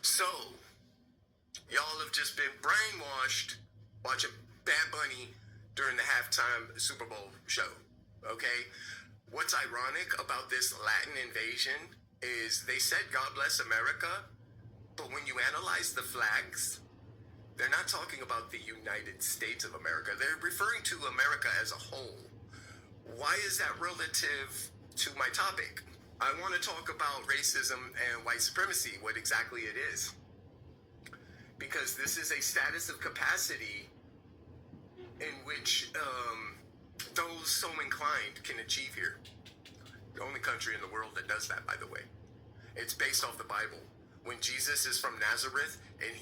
So, y'all have just been brainwashed watching Bad Bunny during the halftime Super Bowl show, okay? What's ironic about this Latin invasion is they said God bless America, but when you analyze the flags, they're not talking about the United States of America. They're referring to America as a whole. Why is that relative to my topic? I want to talk about racism and white supremacy, what exactly it is. Because this is a status of capacity in which those so inclined can achieve here. The only country in the world that does that, by the way. It's based off the Bible. When Jesus is from Nazareth and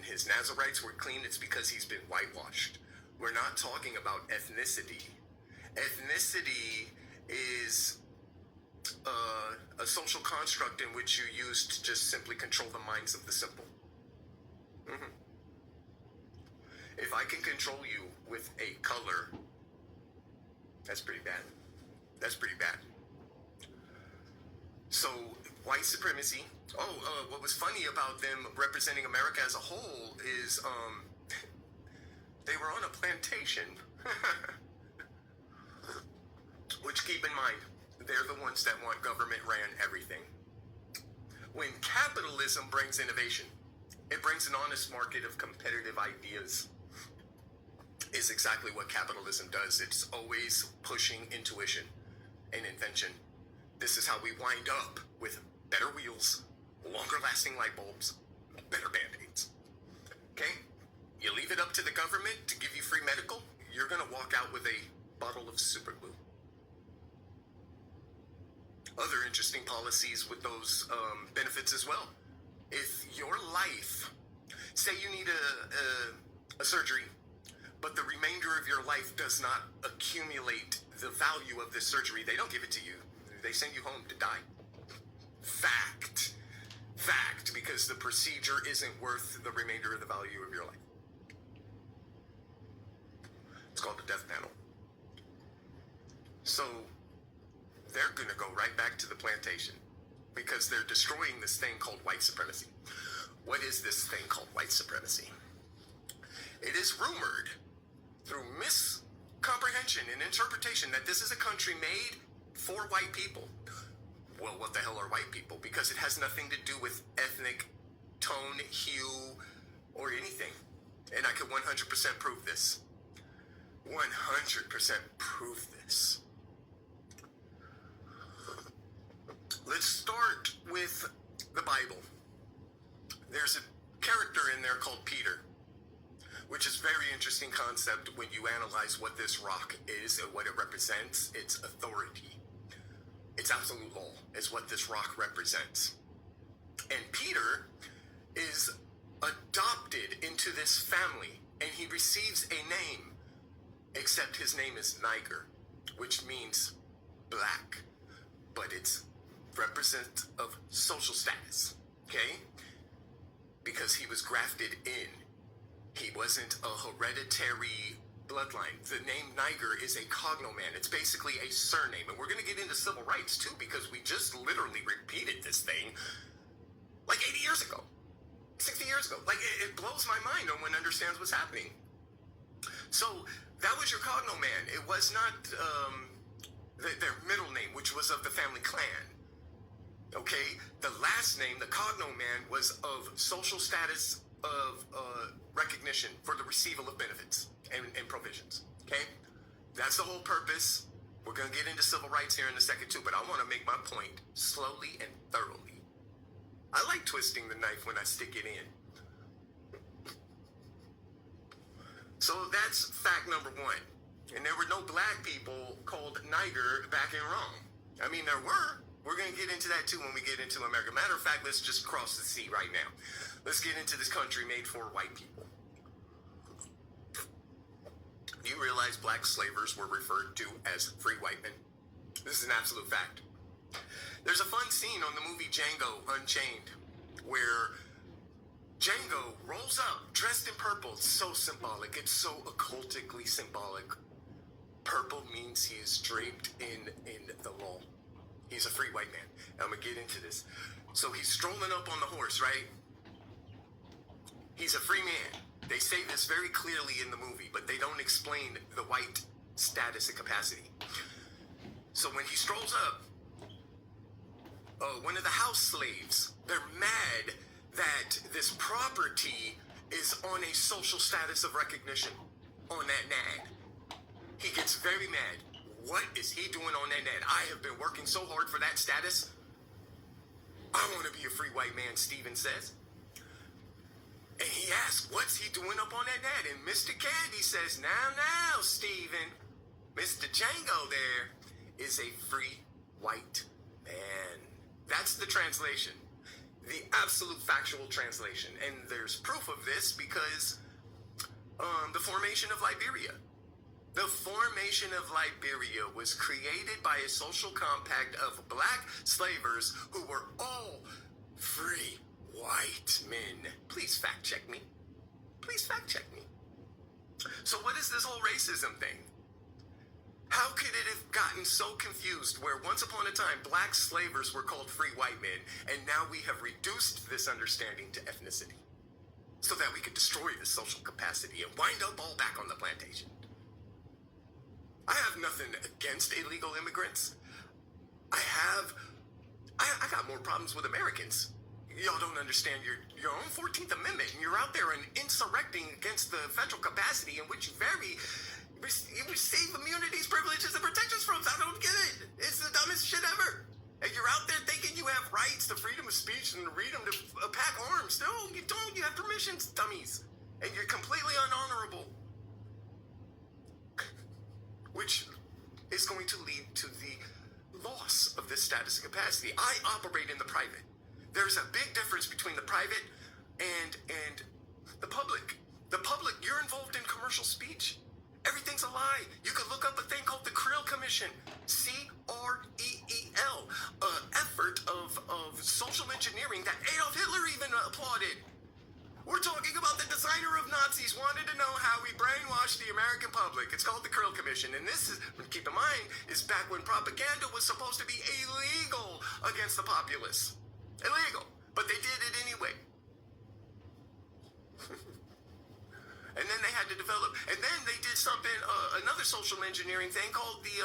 his Nazarites were clean, it's because he's been whitewashed. We're not talking about ethnicity. Ethnicity is a social construct in which you use to just simply control the minds of the simple. Mm-hmm. If I can control you with a color, that's pretty bad. That's pretty bad. So, white supremacy. What was funny about them representing America as a whole is they were on a plantation. Which, keep in mind, they're the ones that want government ran everything. When capitalism brings innovation, it brings an honest market of competitive ideas. Is exactly what capitalism does. It's always pushing intuition and invention. This is how we wind up with better wheels, longer lasting light bulbs, better band-aids. Okay? You leave it up to the government to give you free medical, you're gonna walk out with a bottle of super glue. Other interesting policies with those benefits as well. If your life, say you need a surgery, but the remainder of your life does not accumulate the value of this surgery, they don't give it to you. They send you home to die. Fact, because the procedure isn't worth the remainder of the value of your life. It's called the death panel. So, they're going to go right back to the plantation because they're destroying this thing called white supremacy. What is this thing called white supremacy? It is rumored through miscomprehension and interpretation that this is a country made for white people. Well, what the hell are white people? Because it has nothing to do with ethnic tone, hue, or anything. And I can 100% prove this. 100% prove this. Let's start with the Bible. There's a character in there called Peter, which is a very interesting concept when you analyze what this rock is and what it represents. It's authority. It's absolute law is what this rock represents. And Peter is adopted into this family, and he receives a name, except his name is Niger, which means black, but it's representative of social status, okay? Because he was grafted in. He wasn't a hereditary bloodline. The name Niger is a cognomen. It's basically a surname. And we're going to get into civil rights too, because we just literally repeated this thing like 80 years ago, 60 years ago. Like, it blows my mind. No one understands what's happening. So that was your cognomen. It was not their middle name, which was of the family clan. Okay, the last name, the cognomen, was of social status of recognition for the receival of benefits and provisions. Okay, that's the whole purpose. We're going to get into civil rights here in a second too, but I want to make my point slowly and thoroughly. I like twisting the knife when I stick it in. So that's fact number one. And there were no black people called Niger back in Rome. I mean, there were. We're going to get into that too when we get into America. Matter of fact, let's just cross the sea right now. Let's get into this country made for white people. Do you realize black slavers were referred to as free white men? This is an absolute fact. There's a fun scene on the movie Django Unchained where Django rolls up dressed in purple. It's so symbolic. It's so occultically symbolic. Purple means he is draped in the law. He's a free white man. I'm going to get into this. So he's strolling up on the horse, right? He's a free man. They say this very clearly in the movie, but they don't explain the white status and capacity. So when he strolls up, one of the house slaves, they're mad that this property is on a social status of recognition on that nag. He gets very mad. What is he doing on that nag? I have been working so hard for that status. I want to be a free white man, Steven says. And he asks, what's he doing up on that nag? And Mr. Candy says, now, Steven, Mr. Django there is a free white man. That's the translation. The absolute factual translation. And there's proof of this because the formation of Liberia. The formation of Liberia was created by a social compact of black slavers who were all free white men. Please fact check me. Please fact check me. So what is this whole racism thing? How could it have gotten so confused where once upon a time black slavers were called free white men, and now we have reduced this understanding to ethnicity so that we could destroy this social capacity and wind up all back on the plantation? I have nothing against illegal immigrants. I got more problems with Americans. Y'all don't understand your own 14th Amendment, and you're out there and insurrecting against the federal capacity in which you receive immunities, privileges, and protections from. I don't get it. It's the dumbest shit ever. And you're out there thinking you have rights to freedom of speech and the freedom to pack arms. No, you don't. You have permissions, dummies. And you're completely unhonorable. Which is going to lead to the loss of this status and capacity. I operate in the private. There's a big difference between the private and the public. The public, you're involved in commercial speech. Everything's a lie. You could look up a thing called the Creel Commission. C-R-E-E-L. Effort of social engineering that Adolf Hitler even applauded. We're talking about the designer of Nazis wanted to know how we brainwashed the American public. It's called the Creel Commission. And this is, keep in mind, is back when propaganda was supposed to be illegal against the populace. Illegal. But they did it anyway. And then they had to develop, and then they did something, another social engineering thing called the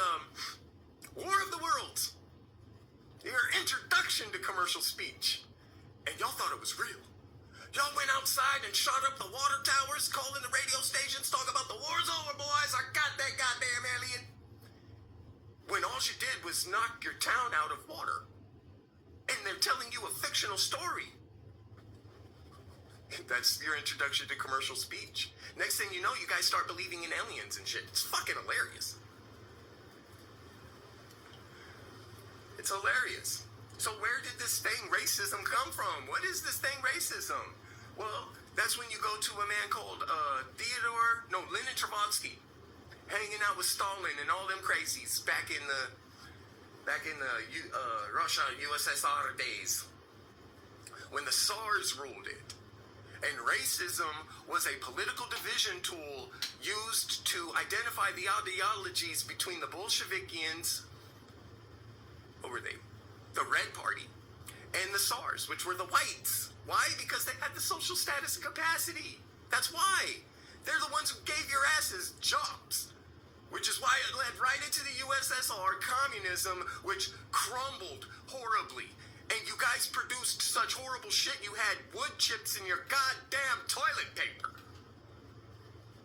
War of the Worlds. Your introduction to commercial speech. And y'all thought it was real. Y'all went outside and shot up the water towers, calling the radio stations, talking about the war's over, boys. I got that goddamn alien. When all you did was knock your town out of water. And they're telling you a fictional story. That's your introduction to commercial speech. Next thing you know, you guys start believing in aliens and shit. It's fucking hilarious. It's hilarious. So where did this thing racism come from? What is this thing racism? Well, that's when you go to a man called Lenin Trotsky, hanging out with Stalin and all them crazies back in the Russia USSR days when the Tsars ruled it. And racism was a political division tool used to identify the ideologies between the Bolshevikians, what were they? The Red Party, and the Tsars, which were the whites. Why? Because they had the social status and capacity. That's why. They're the ones who gave your asses jobs. Which is why it led right into the USSR, communism, which crumbled horribly. And you guys produced such horrible shit, you had wood chips in your goddamn toilet paper.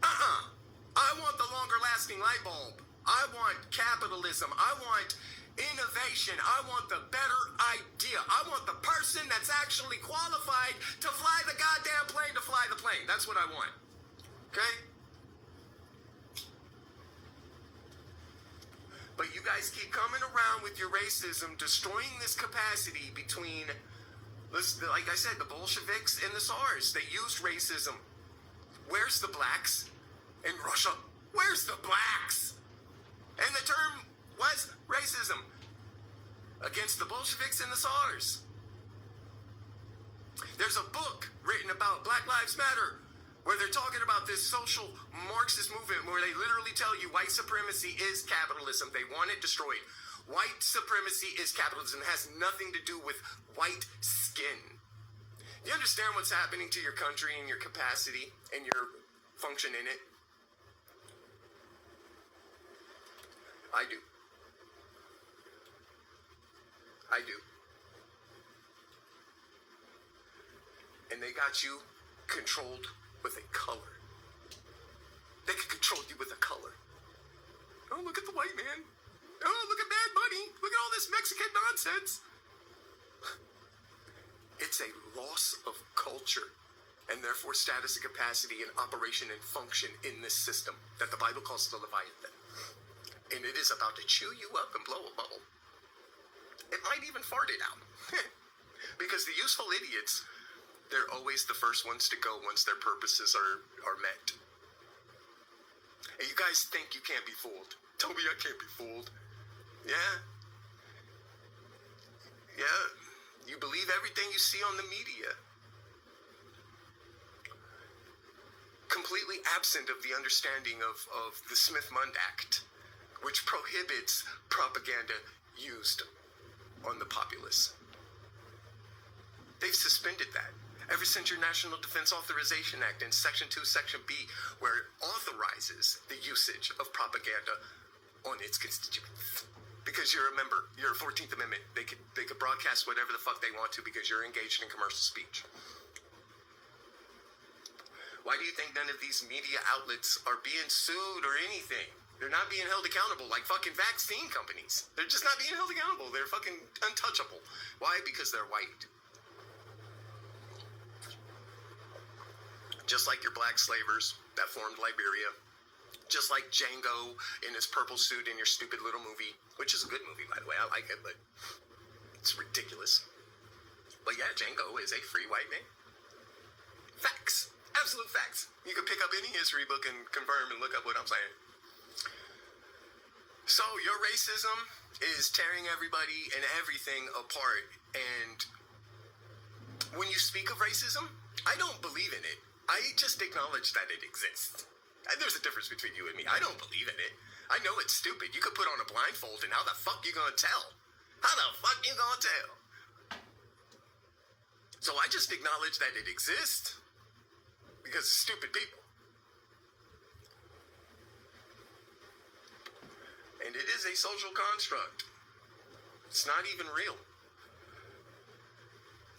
I want the longer lasting light bulb. I want capitalism. I want innovation. I want the better idea. I want the person that's actually qualified to fly the goddamn plane to fly the plane. That's what I want. Okay? But you guys keep coming around with your racism, destroying this capacity between, like I said, the Bolsheviks and the Tsars. They used racism. Where's the blacks in Russia? Where's the blacks? And the term was racism against the Bolsheviks and the Tsars. There's a book written about Black Lives Matter where they're talking about this social Marxist movement where they literally tell you white supremacy is capitalism. They want it destroyed. White supremacy is capitalism. It has nothing to do with white skin. You understand what's happening to your country and your capacity and your function in it? I do. I do. And they got you controlled with a color. They can control you with a color. Oh, look at the white man. Oh, look at Bad Bunny. Look at all this Mexican nonsense. It's a loss of culture and therefore status and capacity and operation and function in this system that the Bible calls the Leviathan. And it is about to chew you up and blow a bubble. It might even fart it out. Because the useful idiots, they're always the first ones to go once their purposes are met. And you guys think you can't be fooled. Toby, I can't be fooled. Yeah. Yeah. You believe everything you see on the media. Completely absent of the understanding of the Smith-Mundt Act, which prohibits propaganda used on the populace. They've suspended that ever since your National Defense Authorization Act in Section 2, Section B, where it authorizes the usage of propaganda on its constituents. Because you're a member, you're a 14th Amendment. They could broadcast whatever the fuck they want to because you're engaged in commercial speech. Why do you think none of these media outlets are being sued or anything? They're not being held accountable like fucking vaccine companies. They're just not being held accountable. They're fucking untouchable. Why? Because they're white. Just like your black slavers that formed Liberia. Just like Django in his purple suit in your stupid little movie, which is a good movie, by the way. I like it, but it's ridiculous. But yeah, Django is a free white man. Facts. Absolute facts. You can pick up any history book and confirm and look up what I'm saying. So your racism is tearing everybody and everything apart. And when you speak of racism, I don't believe in it. I just acknowledge that it exists. And there's a difference between you and me. I don't believe in it. I know it's stupid. You could put on a blindfold and how the fuck you gonna tell? How the fuck you gonna tell? So I just acknowledge that it exists because of stupid people. And it is a social construct. It's not even real.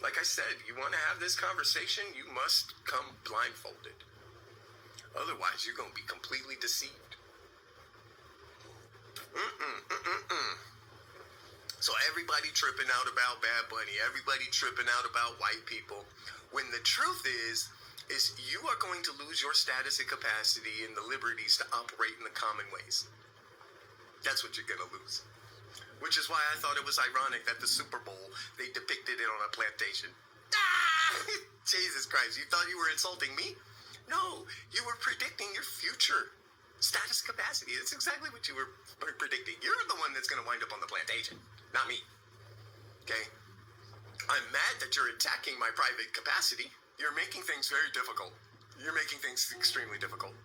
Like I said, you want to have this conversation, you must come blindfolded. Otherwise, you're going to be completely deceived. So everybody tripping out about Bad Bunny, everybody tripping out about white people, when the truth is you are going to lose your status and capacity and the liberties to operate in the common ways. That's what you're going to lose. Which is why I thought it was ironic that the Super Bowl, they depicted it on a plantation. Jesus Christ, you thought you were insulting me? No, you were predicting your future status capacity. That's exactly what you were predicting. You're the one that's going to wind up on the plantation, not me. Okay? I'm mad that you're attacking my private capacity. You're making things very difficult. You're making things extremely difficult.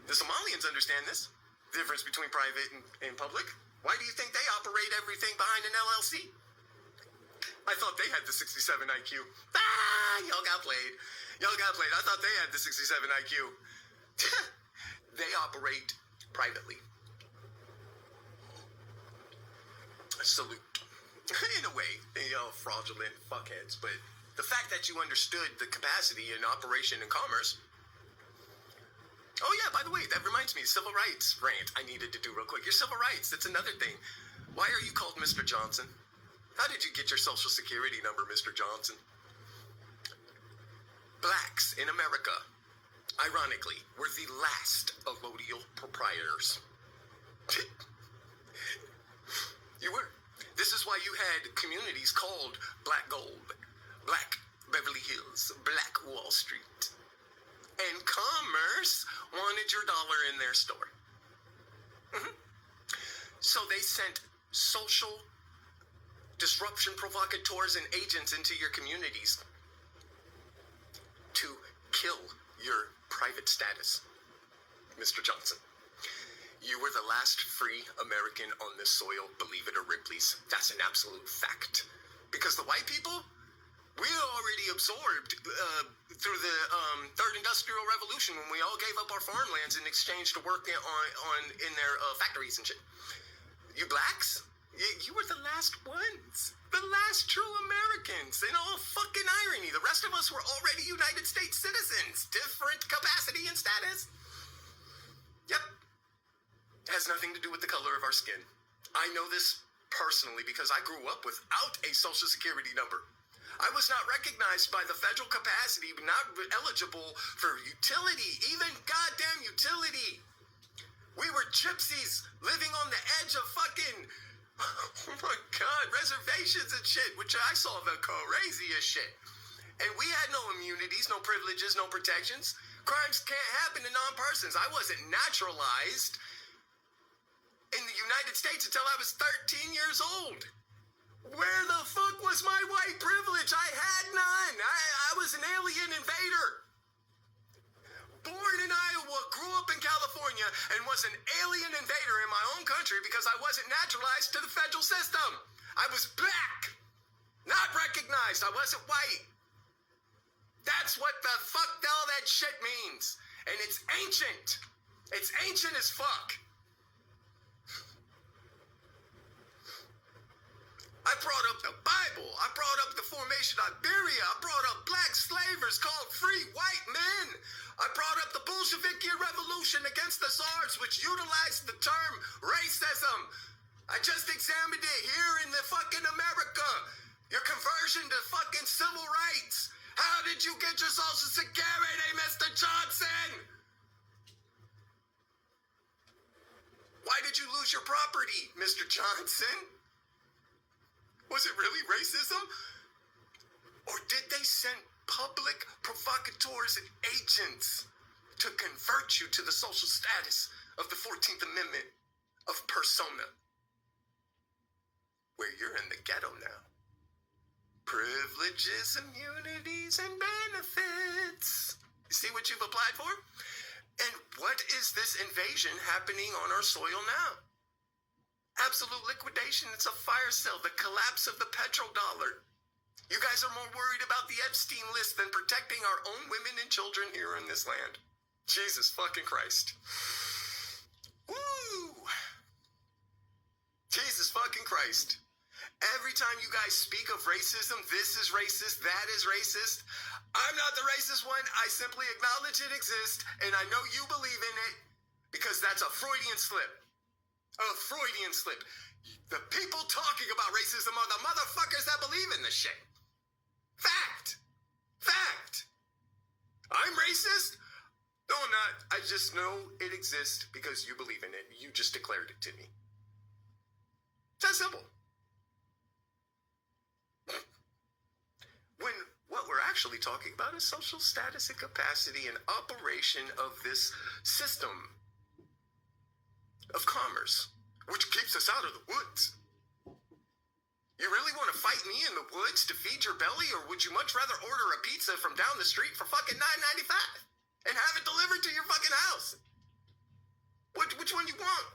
The Somalians understand this. The difference between private and public. Why do you think they operate everything behind an LLC? I thought they had the 67 IQ. Y'all got played. I thought they had the 67 IQ. They operate privately. Salute. In a way, fraudulent fuckheads. But the fact that you understood the capacity in operation and commerce. Oh yeah, by the way, that reminds me, civil rights rant I needed to do real quick. Your civil rights, that's another thing. Why are you called Mr. Johnson? How did you get your social security number, Mr. Johnson? Blacks in America, ironically, were the last allodial proprietors. You were. This is why you had communities called Black Gold, Black Beverly Hills, Black Wall Street. And commerce wanted your dollar in their store. So they sent social disruption provocateurs and agents into your communities to kill your private status, Mr. Johnson. You were the last free American on this soil, believe it or Ripley's. That's an absolute fact. Because the white people, we already absorbed through the Third Industrial Revolution when we all gave up our farmlands in exchange to work in their factories and shit. You blacks, you were the last ones. The last true Americans. In all fucking irony, the rest of us were already United States citizens. Different capacity and status. Yep. It has nothing to do with the color of our skin. I know this personally because I grew up without a social security number. I was not recognized by the federal capacity, not eligible for utility, even goddamn utility. We were gypsies living on the edge of fucking, oh my God, reservations and shit, which I saw the craziest shit. And we had no immunities, no privileges, no protections. Crimes can't happen to non-persons. I wasn't naturalized in the United States until I was 13 years old. Where the fuck was my white privilege? I had none. I was an alien invader. Born in Iowa, grew up in California, and was an alien invader in my own country because I wasn't naturalized to the federal system. I was black, not recognized. I wasn't white. That's what the fuck all that shit means. And it's ancient. It's ancient as fuck. I brought up the Bible. I brought up the formation of Iberia. I brought up black slavers called free white men. I brought up the Bolshevik Revolution against the Tsars, which utilized the term racism. I just examined it here in the fucking America. Your conversion to fucking civil rights. How did you get your Social Security, Mr. Johnson? Why did you lose your property, Mr. Johnson? Was it really racism? Or did they send public provocateurs and agents to convert you to the social status of the 14th Amendment of persona? Where you're in the ghetto now. Privileges, immunities, and benefits. You see what you've applied for? And what is this invasion happening on our soil now? Absolute liquidation. It's a fire sale. The collapse of the petrodollar. You guys are more worried about the Epstein list than protecting our own women and children here in this land. Jesus fucking Christ. Woo! Jesus fucking Christ. Every time you guys speak of racism, this is racist, that is racist. I'm not the racist one. I simply acknowledge it exists, and I know you believe in it because that's a Freudian slip. A Freudian slip. The people talking about racism are the motherfuckers that believe in this shit. Fact. Fact. I'm racist? No, I'm not. I just know it exists because you believe in it. You just declared it to me. It's that simple. When what we're actually talking about is social status and capacity and operation of this system of commerce, which keeps us out of the woods. You really want to fight me in the woods to feed your belly, or would you much rather order a pizza from down the street for fucking $9.95 and have it delivered to your fucking house? Which one you want?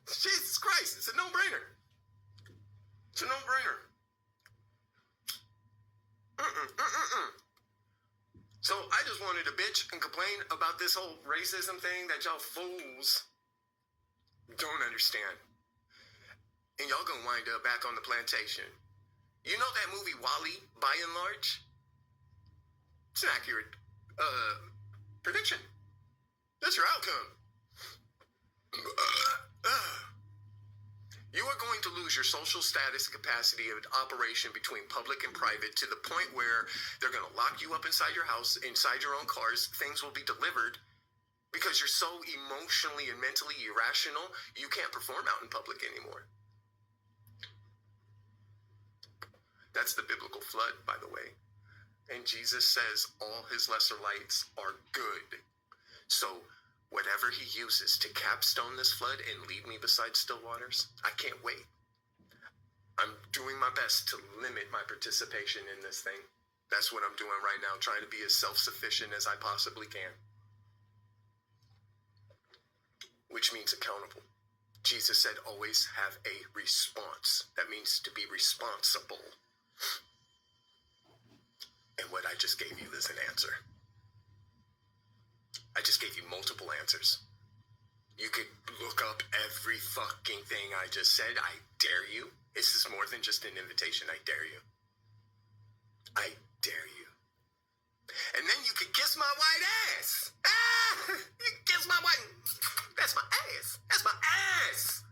Jesus Christ, it's a no-brainer. It's a no-brainer. So I just wanted to bitch and complain about this whole racism thing that y'all fools don't understand. And y'all gonna wind up back on the plantation. You know that movie WALL-E, by and large? It's an accurate prediction. That's your outcome. You are going to lose your social status and capacity of operation between public and private to the point where they're going to lock you up inside your house, inside your own cars. Things will be delivered because you're so emotionally and mentally irrational, you can't perform out in public anymore. That's the biblical flood, by the way. And Jesus says all his lesser lights are good. So whatever he uses to capstone this flood and lead me beside still waters, I can't wait. I'm doing my best to limit my participation in this thing. That's what I'm doing right now, trying to be as self-sufficient as I possibly can. Which means accountable. Jesus said, always have a response. That means to be responsible. And what I just gave you is an answer. I just gave you multiple answers. You could look up every fucking thing I just said. I dare you. This is more than just an invitation. I dare you. I dare you. And then you could kiss my white ass. Ah! You can kiss my white... That's my ass. That's my ass.